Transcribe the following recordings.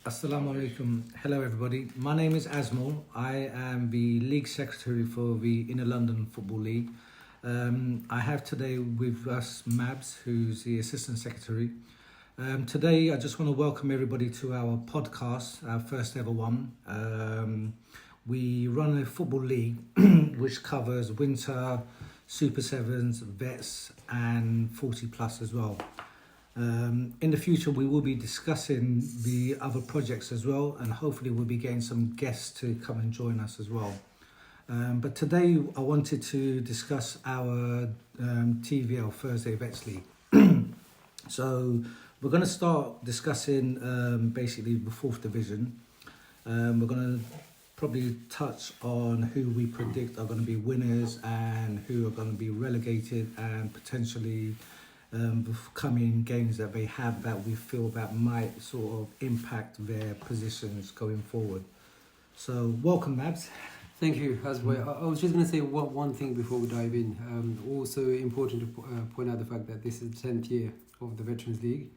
Assalamu alaikum. Hello, everybody. My name is Asmal. I am the League Secretary for the Inner London Football League. I have today with us Mabs, who's the Assistant Secretary. Today, I just want to welcome everybody to our podcast, our first ever one. We run a football league which covers winter, Super Sevens, vets, and 40 plus as well. In the future, we will be discussing the other projects as well, and hopefully we'll be getting some guests to come and join us as well. But today, I wanted to discuss our TVL, Thursday Vets League. So we're going to start discussing basically the 4th division. We're going to probably touch on who we predict are going to be winners and who are going to be relegated, and potentially coming games that they have that we feel that might sort of impact their positions going forward. So welcome, Mabs. Thank you, Hasway. I was just going to say one thing before we dive in. Also important to point out the fact that this is the 10th year of the Veterans League,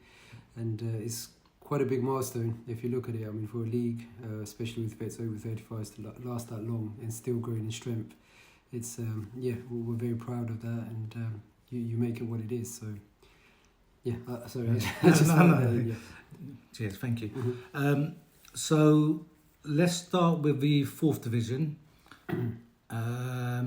and it's quite a big milestone if you look at it. I mean, for a league, especially with vets over 35s to last that long and still growing in strength, it's we're very proud of that, and you make it what it is. So sorry. No. Cheers, thank you. Mm-hmm. So let's start with the 4th division.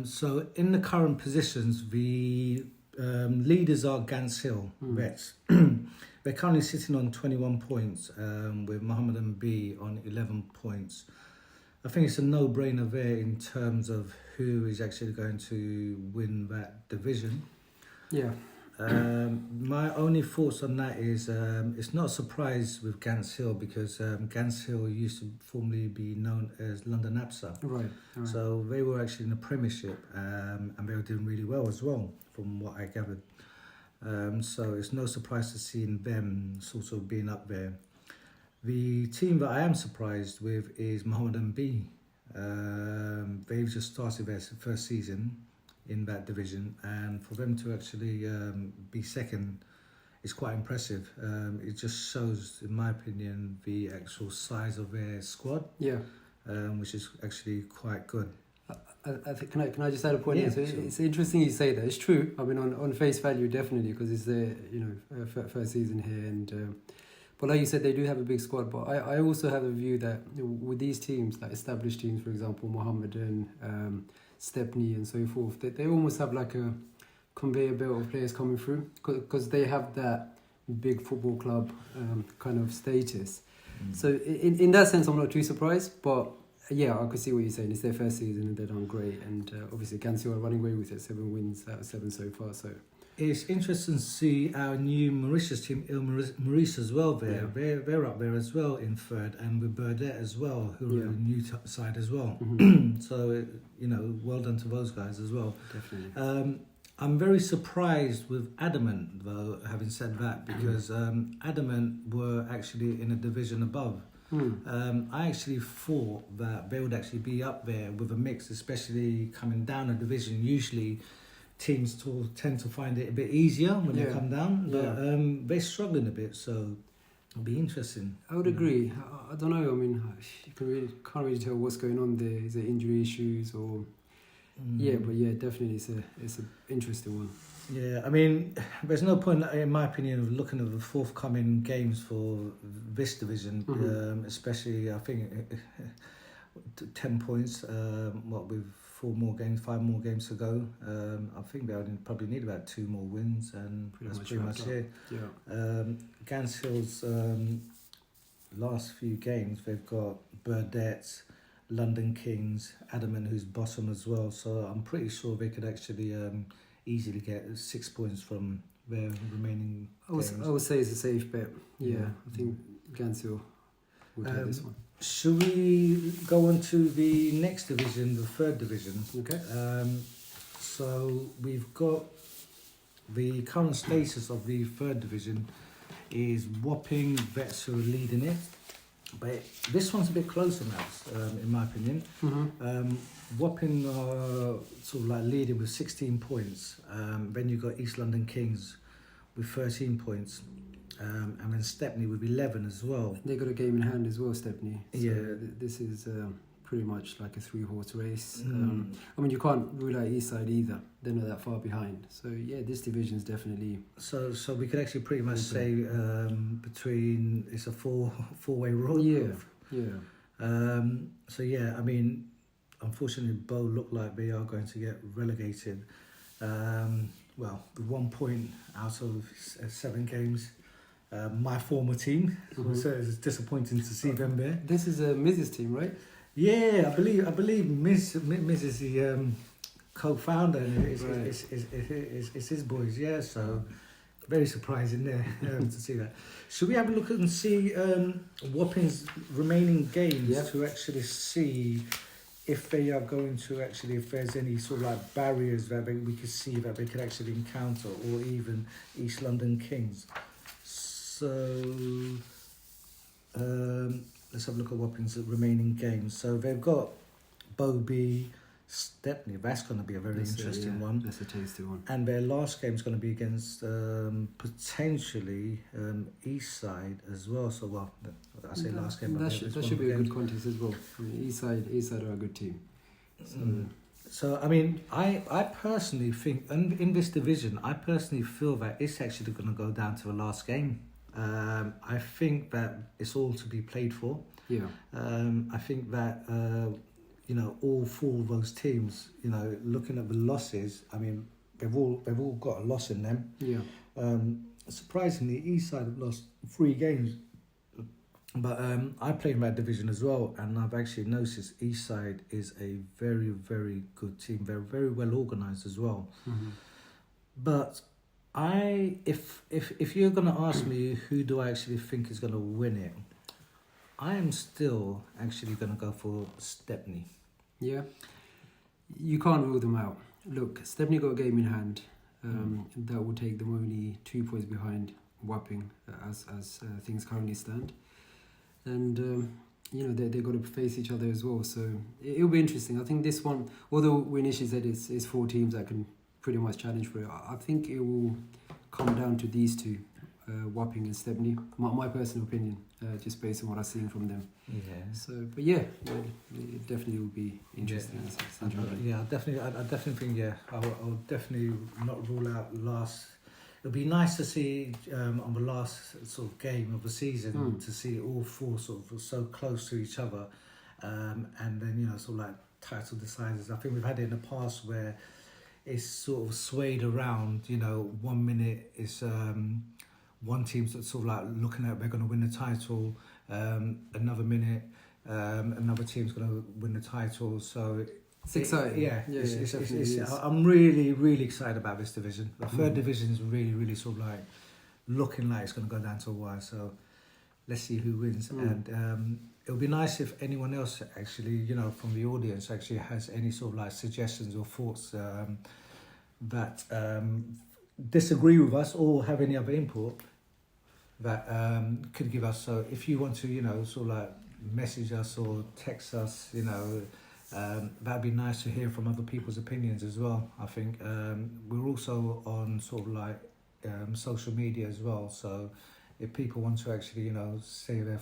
So in the current positions, the leaders are Gants Hill Vets. They're currently sitting on 21 points, with Mohammedan B on 11 points. I think it's a no-brainer there in terms of who is actually going to win that division. Yeah. My only thoughts on that is it's not a surprise with Gants Hill, because Gants Hill used to formerly be known as London APSA. Right. So they were actually in the Premiership, and they were doing really well as well, from what I gathered. So it's no surprise to seeing them sort of being up there. The team that I am surprised with is Mohammedan B. They've just started their first season in that division, and for them to actually be second is quite impressive. It just shows, in my opinion, the actual size of their squad, which is actually quite good. I think, can I just add a point? Yeah, So sure. It's interesting you say that. It's true. I mean, on face value, definitely, because it's their first season here, and but like you said, they do have a big squad. But I also have a view that with these teams, like established teams, for example, Mohammedan, Stepney, and so forth, they almost have like a conveyor belt of players coming through, because they have that big football club kind of status. So in that sense, I'm not too surprised, but. Yeah, I could see what you're saying. It's their first season and they've done great. And obviously, Gansio are running away with it. 7 wins out of 7 so far. So it's interesting to see our new Mauritius team, Maurice as well. There, they're up there as well in 3rd, and with Burdett as well, who are a new side as well. Mm-hmm. So well done to those guys as well. Definitely. I'm very surprised with Adamant, though. Having said that, because Adamant were actually in a division above. I actually thought that they would actually be up there with a mix, especially coming down a division. Usually teams tend to find it a bit easier when they come down, but they're struggling a bit, so it'll be interesting. I would agree. I don't know. I mean, you can't really tell what's going on there. Is there injury issues or... definitely it's an interesting one. Yeah, I mean, there's no point, in my opinion, of looking at the forthcoming games for this division, especially, I think, 10 points, with 5 more games to go. I think they probably need about 2 more wins, and that's pretty much it. Yeah. Gants Hill's last few games, they've got Burdett, London Kings, Adamant, who's bottom as well, so I'm pretty sure they could actually... easily get 6 points from their remaining games. I would say it's a safe bet. Yeah. I think Gansio will take this one. Should we go on to the next division, the 3rd division? Okay. So we've got the current status of the 3rd division is Wapping Vets who are leading it. But this one's a bit closer now, in my opinion. Wapping are sort of like leading with 16 points. Then you've got East London Kings with 13 points. and then Stepney with 11 as well. They got a game in hand as well, Stepney. So Yeah. This is pretty much like a 3-horse race. Mm. I mean, you can't rule out Eastside either. They're not that far behind. So yeah, this division is definitely. So we could actually pretty much Okay. say between it's a four-way road. Yeah. So yeah, I mean, unfortunately, Bow look like they are going to get relegated. Well, with 1 point out of 7 games. My former team, Mhm. so it's disappointing to see them there. This is a Mrs. team, right? Yeah, I believe Miz is the co-founder, and Right. it's his boys. Yeah, so very surprising there to see that. Should we have a look and see Wapping's remaining games Yeah. to actually see if they are going to actually, if there's any sort of like barriers that we could see that they could actually encounter, or even East London Kings. So let's have a look at Wapping's remaining games. So they've got Bowby, Stepney. That's going to be a very interesting one. That's a tasty one. And their last game is going to be against potentially Eastside as well. So, well, I say last game. That but should, it's that one should of be the a good games. contest as well. I mean, Eastside are a good team. So, So, I mean, I personally think, in this division, I personally feel that it's actually going to go down to the last game. I think that it's all to be played for. yeah. I think that all 4 of those teams, looking at the losses, I mean, they've all got a loss in them. Yeah. Surprisingly, Eastside have lost 3 games, but I play in that division as well, and I've actually noticed Eastside is a very, very good team. They're very well organised as well. Mm-hmm. But if you're gonna ask me who do I actually think is gonna win it, I am still actually gonna go for Stepney. Yeah. You can't rule them out. Look, Stepney got a game in hand. That will take them only 2 points behind Wapping as things currently stand. And, they're going to face each other as well. So it'll be interesting. I think this one, although we initially said it's 4 teams that can pretty much challenge for it, I think it will come down to these 2, Wapping and Stepney. My personal opinion, just based on what I've seen from them. Yeah. So, but yeah, it definitely will be interesting. Yeah, I definitely think I'll definitely not rule out last. It'll be nice to see on the last sort of game of the season to see all 4 sort of so close to each other, and then sort of like title deciders. I think we've had it in the past where it's sort of swayed around. 1 minute is one team's sort of like looking at they're going to win the title, another minute another team's going to win the title. So it's exciting. I'm really, really excited about this division. The third division is really, really sort of like looking like it's going to go down to a wire. So let's see who wins. And it'll be nice if anyone else actually, from the audience actually has any sort of like suggestions or thoughts that disagree with us or have any other input that could give us. So if you want to, sort of like message us or text us, that'd be nice to hear from other people's opinions as well. I think we're also on sort of like social media as well. So if people want to actually, say their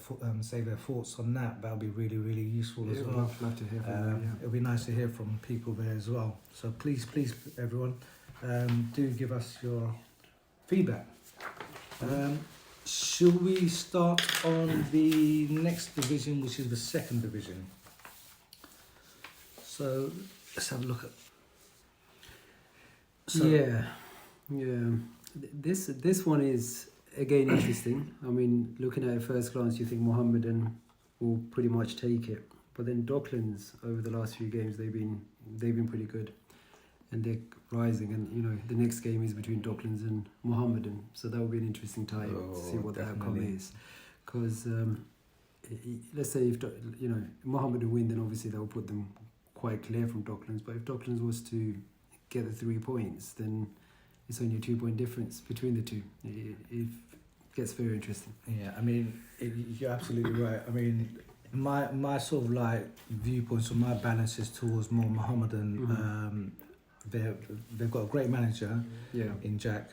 thoughts on that, that'll be really, really useful as well. Love to hear from them. It'll be nice to hear from people there as well. So please, everyone, do give us your feedback. Should we start on the next division, which is the second division? So let's have a look at. This one is again interesting. I mean, looking at it first glance, you think Mohammedan will pretty much take it, but then Docklands over the last few games they've been pretty good, and they're rising. And the next game is between Docklands and Mohammedan, so that will be an interesting time to see what the outcome is. Because let's say if Mohammedan win, then obviously that will put them quite clear from Docklands. But if Docklands was to get the 3 points, then it's only a 2-point difference between the two. It gets very interesting. Yeah, I mean, you're absolutely right. I mean, my sort of like viewpoints or my balance is towards more Mohammedan. they've got a great manager Yeah. in Jack.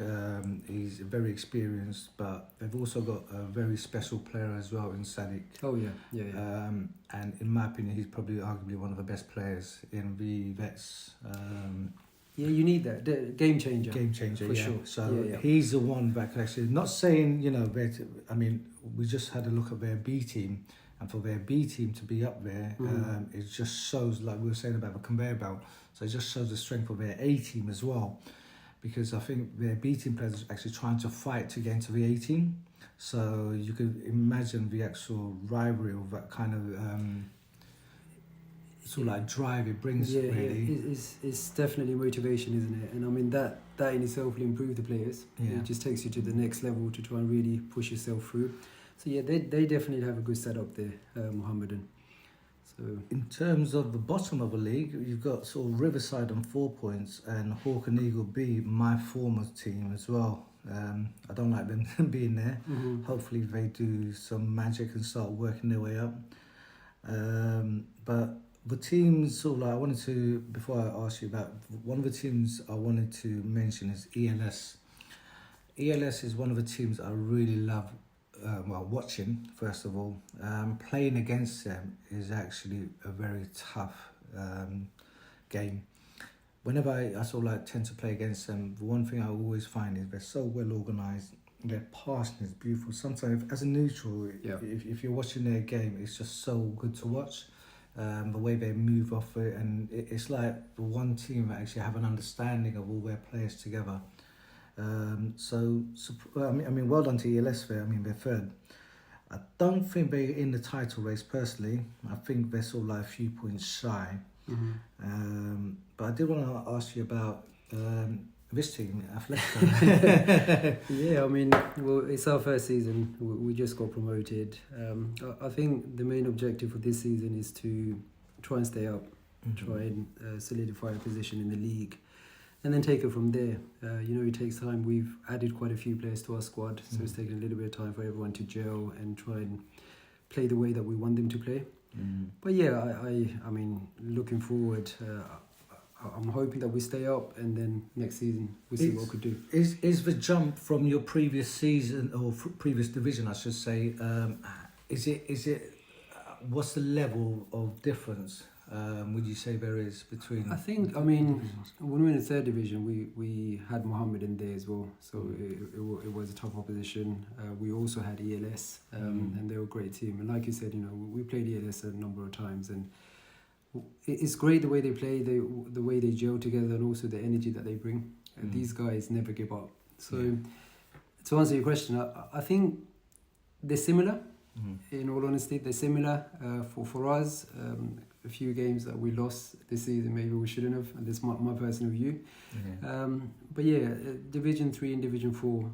He's very experienced, but they've also got a very special player as well in Sadiq. Oh yeah, yeah. And in my opinion, he's probably arguably one of the best players in the Vets. Yeah, you need that game changer. Game changer, for yeah. sure. So Yeah. he's the one that can actually, not saying, I mean, we just had a look at their B team, and for their B team to be up there, it just shows, like we were saying about the conveyor belt, so it just shows the strength of their A team as well, because I think their B team players are actually trying to fight to get into the A team, so you could imagine the actual rivalry of that kind of sort of like drive it brings, really. It's definitely motivation, isn't it? And I mean that in itself will improve the players. Yeah. It just takes you to the next level to try and really push yourself through. So yeah, they definitely have a good setup there, Mohammedan. So In terms of the bottom of the league, you've got sort of Riverside on 4 points and Hawk and Eagle B, my former team as well. I don't like them being there. Hopefully they do some magic and start working their way up. But the teams, sort of like, I wanted to, before I ask you about, one of the teams I wanted to mention is ELS. ELS is one of the teams I really love, watching, first of all. Playing against them is actually a very tough game. Whenever I sort of like tend to play against them, the one thing I always find is they're so well organised. Their passing is beautiful. Sometimes, as a neutral, if you're watching their game, it's just so good to watch. The way they move off it, and it's like the one team that actually have an understanding of all their players together. I mean, well done to ELS there. I mean, they're third. I don't think they're in the title race personally. I think they're sort of like a few points shy. But I did want to ask you about this team, Athletic. yeah, I mean, well, it's our first season. We just got promoted. I think the main objective for this season is to try and stay up, try and solidify a position in the league, and then take it from there. It takes time. We've added quite a few players to our squad, so it's taken a little bit of time for everyone to gel and try and play the way that we want them to play. But yeah, I mean, looking forward, I'm hoping that we stay up, and then next season we see what we could do. Is the jump from your previous season or previous division, I should say, is it what's the level of difference? Would you say there is between? I think, I mean, when we were in the third division, we had Mohammed in there as well, so it was a tough opposition. We also had ELS, and they were a great team. And like you said, we played ELS a number of times, and it's great the way they play, the way they gel together, and also the energy that they bring. And these guys never give up. So to answer your question, I think they're similar. In all honesty, they're similar. For us, a few games that we lost this season, maybe we shouldn't have. And that's my personal view. But yeah, Division 3 and Division 4,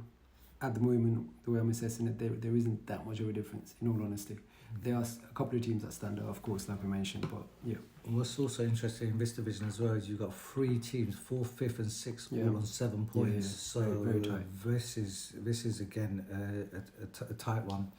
at the moment, the way I'm assessing it, there isn't that much of a difference, in all honesty. There are a couple of teams that stand out, of course, like we mentioned, but yeah. What's also interesting in this division as well is you've got 3 teams, 4th, 5th and 6th, all on 7 points. So very tight. This is again a tight one.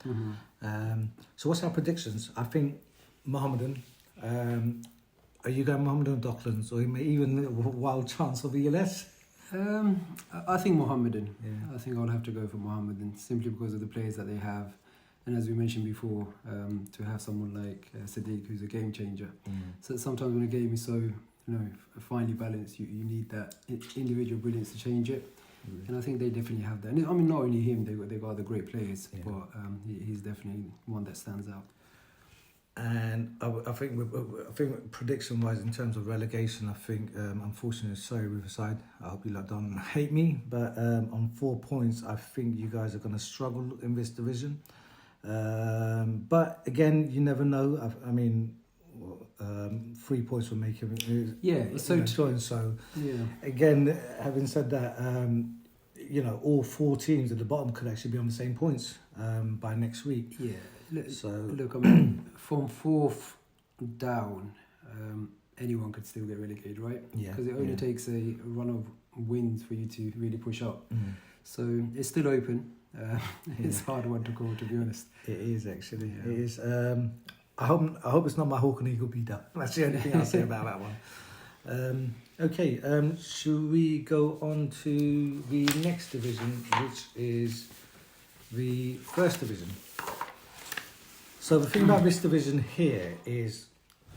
So what's our predictions? I think Mohammedan. Are you going Mohammedan or Docklands, or even a wild chance of ELS? I think Mohammedan. I think I'll have to go for Mohammedan simply because of the players that they have. And as we mentioned before, to have someone like Sadiq, who's a game changer. So sometimes when a game is so finely balanced, you need that individual brilliance to change it. And I think they definitely have that. And I mean, not only him, they got other great players, but he's definitely one that stands out. And I think prediction-wise, in terms of relegation, I think, unfortunately, sorry, Riverside, I hope you lot don't hate me, but on 4 points, I think you guys are going to struggle in this division. But again, you never know. I mean, 3 points will make him. It's so true. So again, having said that, all 4 teams at the bottom could actually be on the same points by next week. Look, I mean, from 4th down, anyone could still get relegated, right? Because it only takes a run of wins for you to really push up. So it's still open. It's a hard one to call, to be honest. It is actually. It is. I hope it's not my Hawk and Eagle beat up. That's the only thing I'll say about that one. Okay, should we go on to the next division, which is the first division? So the thing about this division here is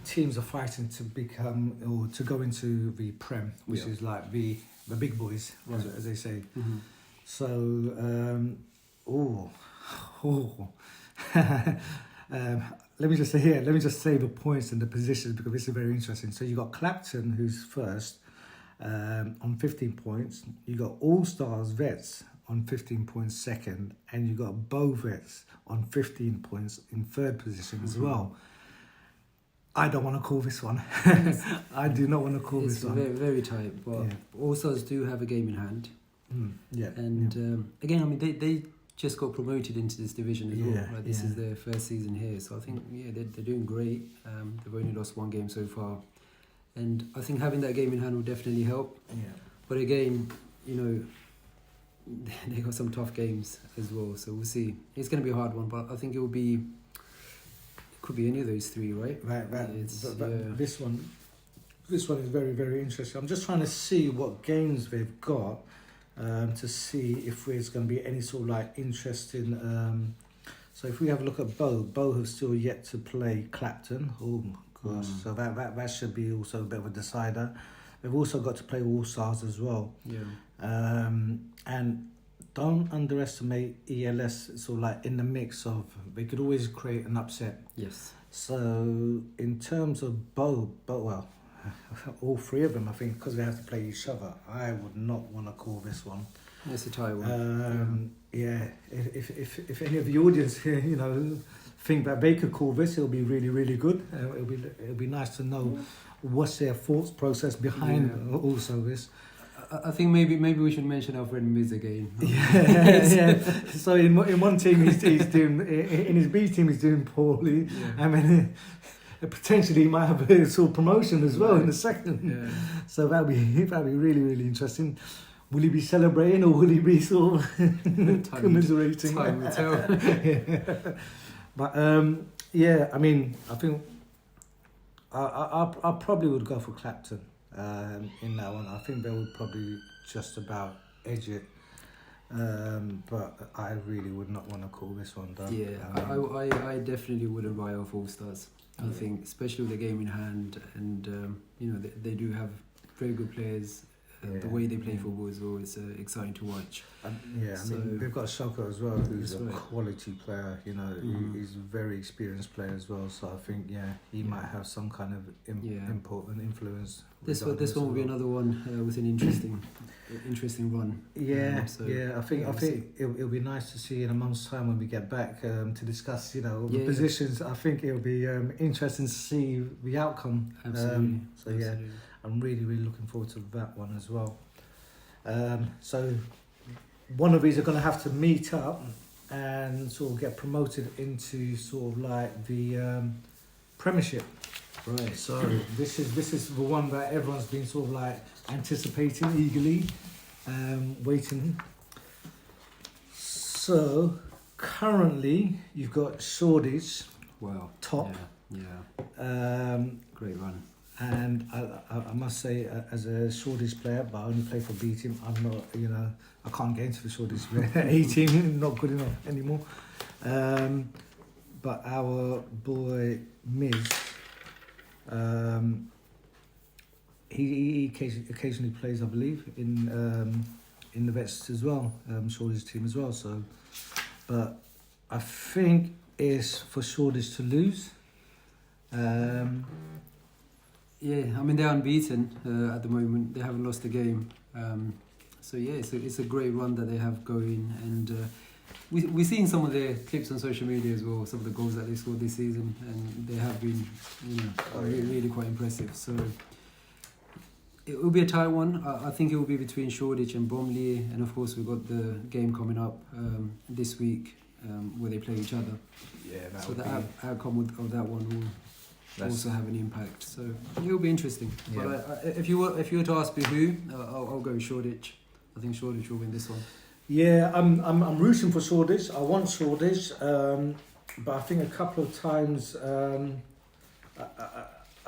teams are fighting to become or to go into the Prem, which is like the big boys, as they say. Mm-hmm. So, let me just say the points and the positions because this is very interesting. So you got Clapton, who's first, on 15 points. You got All Stars Vets on 15 points second, and you got Bow Vets on 15 points in third position as well. I don't want to call this one. I do not want to call this one. It's very, very tight, but All Stars do have a game in hand. Again, I mean, they just got promoted into this division as well. Right? This is their first season here, so I think they're doing great. They've only lost one game so far, and I think having that game in hand will definitely help. Yeah. But again, they got some tough games as well, so we'll see. It's going to be a hard one, but I think it could be any of those three, right? This one is very, very interesting. I'm just trying to see what games they've got to see if there's going to be any sort of like interesting. So if we have a look at Bow have still yet to play Clapton. Oh gosh, so that should be also a bit of a decider. They've also got to play All Stars as well. Yeah. And don't underestimate ELS. Sort of like in the mix of they could always create an upset. Yes. So in terms of Bow, all three of them, I think, because they have to play each other, I would not want to call this one. It's a tie one. If any of the audience here, think that they could call this, it'll be really, really good. It'll be nice to know what's their thoughts process behind also this. I think maybe we should mention our friend Miz again. So in one team he's doing, in his B team he's doing poorly. I mean, potentially he might have a sort of promotion as well in the second. Yeah. So that'd be really, really interesting. Will he be celebrating or will he be sort of commiserating? Time will tell. But I mean, I think I probably would go for Clapton in that one. I think they would probably just about edge it. But I really would not want to call this one down. Yeah, I definitely wouldn't write off All Stars. I think, especially with the game in hand, and they do have very good players. The way they play football is always exciting to watch. I mean, they've got Shoko as well, who's a quality player. He's a very experienced player as well. So I think, he might have some kind of important influence. This one will be another one with an interesting run. I think it'll be nice to see in a month's time when we get back to discuss, the positions. I think it'll be interesting to see the outcome. Absolutely. Absolutely. I'm really, really looking forward to that one as well. So one of these are going to have to meet up and sort of get promoted into sort of like the Premiership. Right. So this is the one that everyone's been sort of like anticipating eagerly, waiting. So currently you've got Shoreditch. Wow. Top. Yeah. Great run. And I must say, as a Shoreditch player, but I only play for B team, I'm not, I can't get into the Shoreditch A team, not good enough anymore. But our boy Miz, he occasionally plays, I believe, in the Vets as well, Shoreditch team as well. So, but I think it's for Shoreditch to lose. I mean, they're unbeaten at the moment. They haven't lost a game. It's a great run that they have going. And we've seen some of their clips on social media as well, some of the goals that they scored this season. And they have been, really quite impressive. So it will be a tight one. I think it will be between Shoreditch and Bromley. And of course, we've got the game coming up this week where they play each other. Yeah, so the outcome of that one will also have an impact, so it will be interesting. Yeah. But if you were to ask me who, I'll go Shoreditch. I think Shoreditch will win this one. Yeah, I'm rooting for Shoreditch. I want Shoreditch, but I think a couple of times I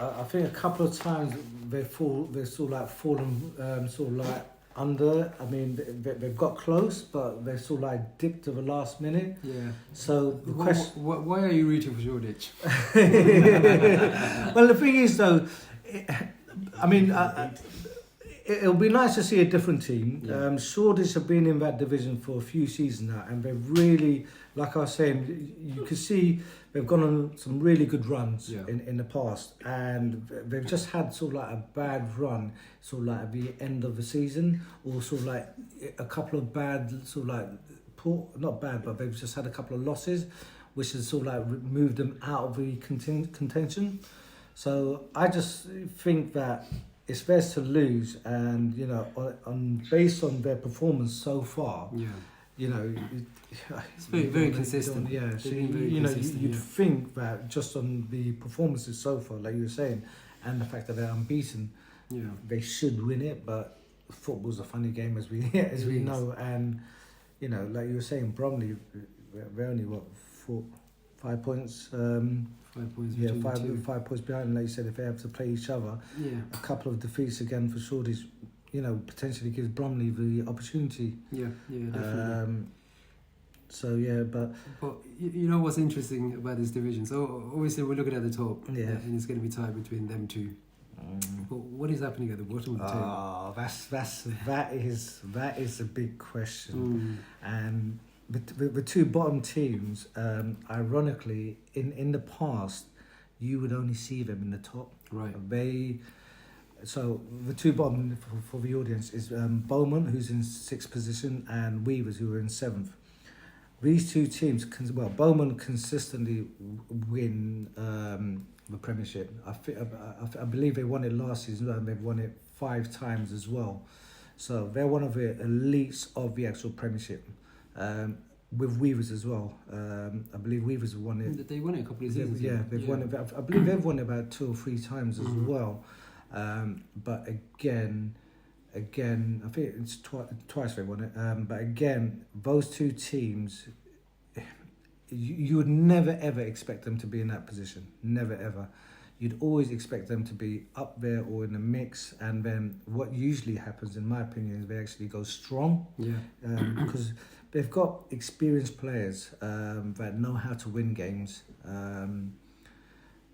I think a couple of times they've sort of like fallen sort of like under. I mean, they've got close, but they've sort of like dipped to the last minute. Yeah. So the question. Why are you rooting for Shoreditch? Well, the thing is, though, I mean, it'll be nice to see a different team. Yeah. Shoreditch have been in that division for a few seasons now, and they've really, like I was saying, you can see they've gone on some really good runs in the past, and they've just had sort of like a bad run, sort of like at the end of the season, or sort of like a couple of bad, sort of like not bad, but they've just had a couple of losses, which has sort of like moved them out of the contention. So I just think that it's best to lose, and you know, based on their performance so far, you know, it's very consistent. Yeah, so you'd think that just on the performances so far, like you were saying, and the fact that they're unbeaten, they should win it. But football's a funny game, as we know, and you know, like you were saying, Bromley, they're only 5 points. 5 points. Yeah, 5 points behind. And like you said, if they have to play each other, a couple of defeats again for Shoreditch, you know, potentially gives Bromley the opportunity. Yeah, definitely. So yeah, but you know what's interesting about this division? So obviously we're looking at the top, and it's going to be tied between them two. But what is happening at the bottom of the table? Oh, that is a big question, and. The two bottom teams, ironically, in the past, you would only see them in the top. Right. So the two bottom for the audience is Bowman, who's in 6th position, and Weavers, who are in 7th. These two teams, Bowman consistently win the Premiership. I believe they won it last season, and they've won it 5 times as well. So they're one of the elites of the actual Premiership. With Weavers as well. I believe Weavers have won it. They won it a couple of seasons. Yeah, they've won it. I believe they've won it about 2 or 3 times as well. But again, I think it's twice they won it. But again, those two teams, you would never ever expect them to be in that position. Never ever. You'd always expect them to be up there or in the mix, and then what usually happens, in my opinion, is they actually go strong. Yeah. Because they've got experienced players that know how to win games,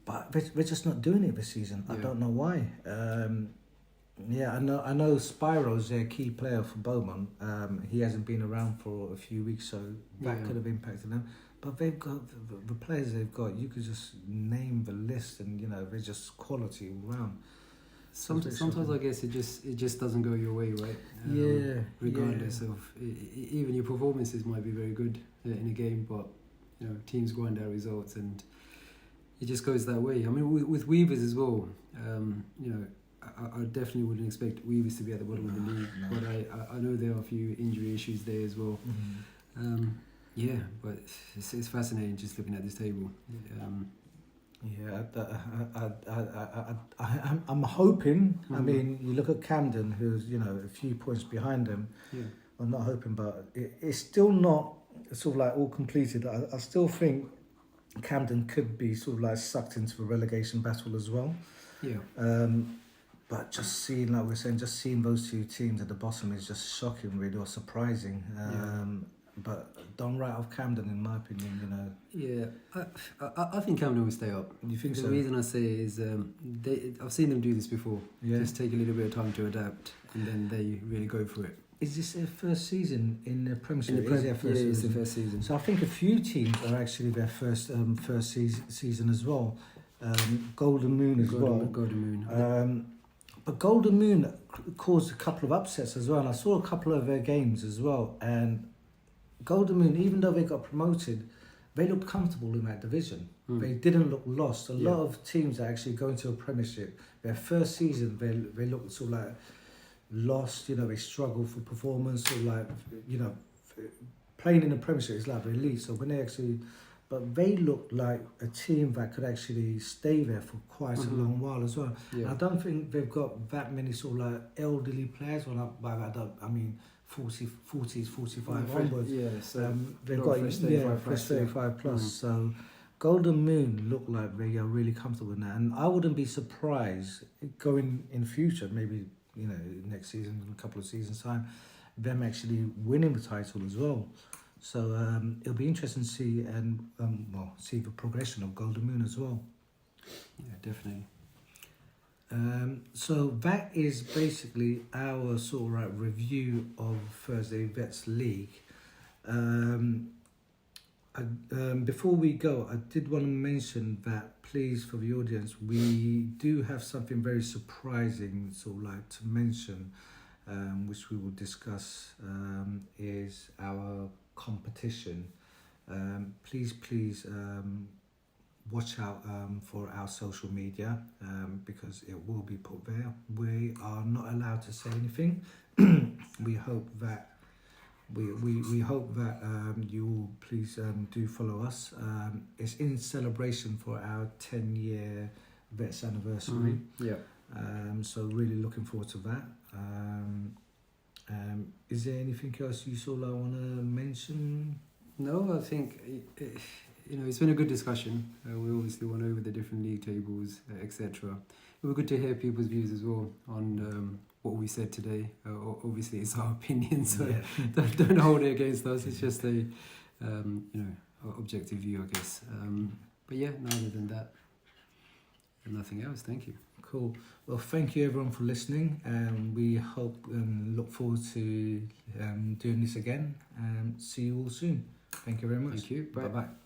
but they're just not doing it this season. I don't know why. I know Spiro's their key player for Bowman. He hasn't been around for a few weeks, so that could have impacted them. But they've got the players they've got. You could just name the list, and you know they're just quality all round. Sometimes I guess it just doesn't go your way, right? Regardless of even your performances might be very good in a game, but you know teams go on their results, and it just goes that way. I mean, with Weavers as well, you know, I definitely wouldn't expect Weavers to be at the bottom of the league, but I know there are a few injury issues there as well. But it's fascinating just looking at this table. I'm hoping. I mean, you look at Camden, who's a few points behind them. I'm not hoping, but it's still not sort of like all completed. I still think Camden could be sort of like sucked into the relegation battle as well. But just seeing, like we're saying, just seeing those two teams at the bottom is just shocking, really, or surprising. But done right off Camden, in my opinion, I think Camden will stay up. You think so? The reason I say is I've seen them do this before. Just take a little bit of time to adapt, and then they really go for it. Is this their first season in the Premiership? It's their first season. So I think a few teams are actually their first season as well. Golden Moon as well. Golden Moon. But Golden Moon caused a couple of upsets as well. And I saw a couple of their games as well. And Golden Moon, even though they got promoted, they looked comfortable in that division. They didn't look lost. A lot of teams are actually going to a Premiership. Their first season, they looked sort of like lost. They struggle for performance, or like playing in the Premiership is like the elite. So when they actually, but they look like a team that could actually stay there for quite a long while as well. I don't think they've got that many sort of like elderly players. Well, by that I mean 40s, 45 onwards. So they've got fresh 35 plus. So Golden Moon look like they are really comfortable in that, and I wouldn't be surprised going in future, maybe next season, in a couple of seasons time, them actually winning the title as well. So it'll be interesting to see see the progression of Golden Moon as well. Yeah, definitely. So that is basically our sort of review of Thursday Vets League. Before we go, I did want to mention that, please, for the audience, we do have something very surprising to mention, which we will discuss, is our competition. Please watch out for our social media, because it will be put there. We are not allowed to say anything. We hope that we hope that you will please do follow us. It's in celebration for our 10-year Vets anniversary. Yeah. So really looking forward to that. Is there anything else you want to mention? No, I think it's been a good discussion. We obviously went over the different league tables, etc. It was good to hear people's views as well on what we said today. Obviously, it's our opinion, so don't hold it against us. It's just a objective view, I guess. But yeah, no, other than that, nothing else. Thank you. Cool. Well, thank you everyone for listening, and we hope and look forward to doing this again. And see you all soon. Thank you very much. Thank you. Bye. Bye-bye.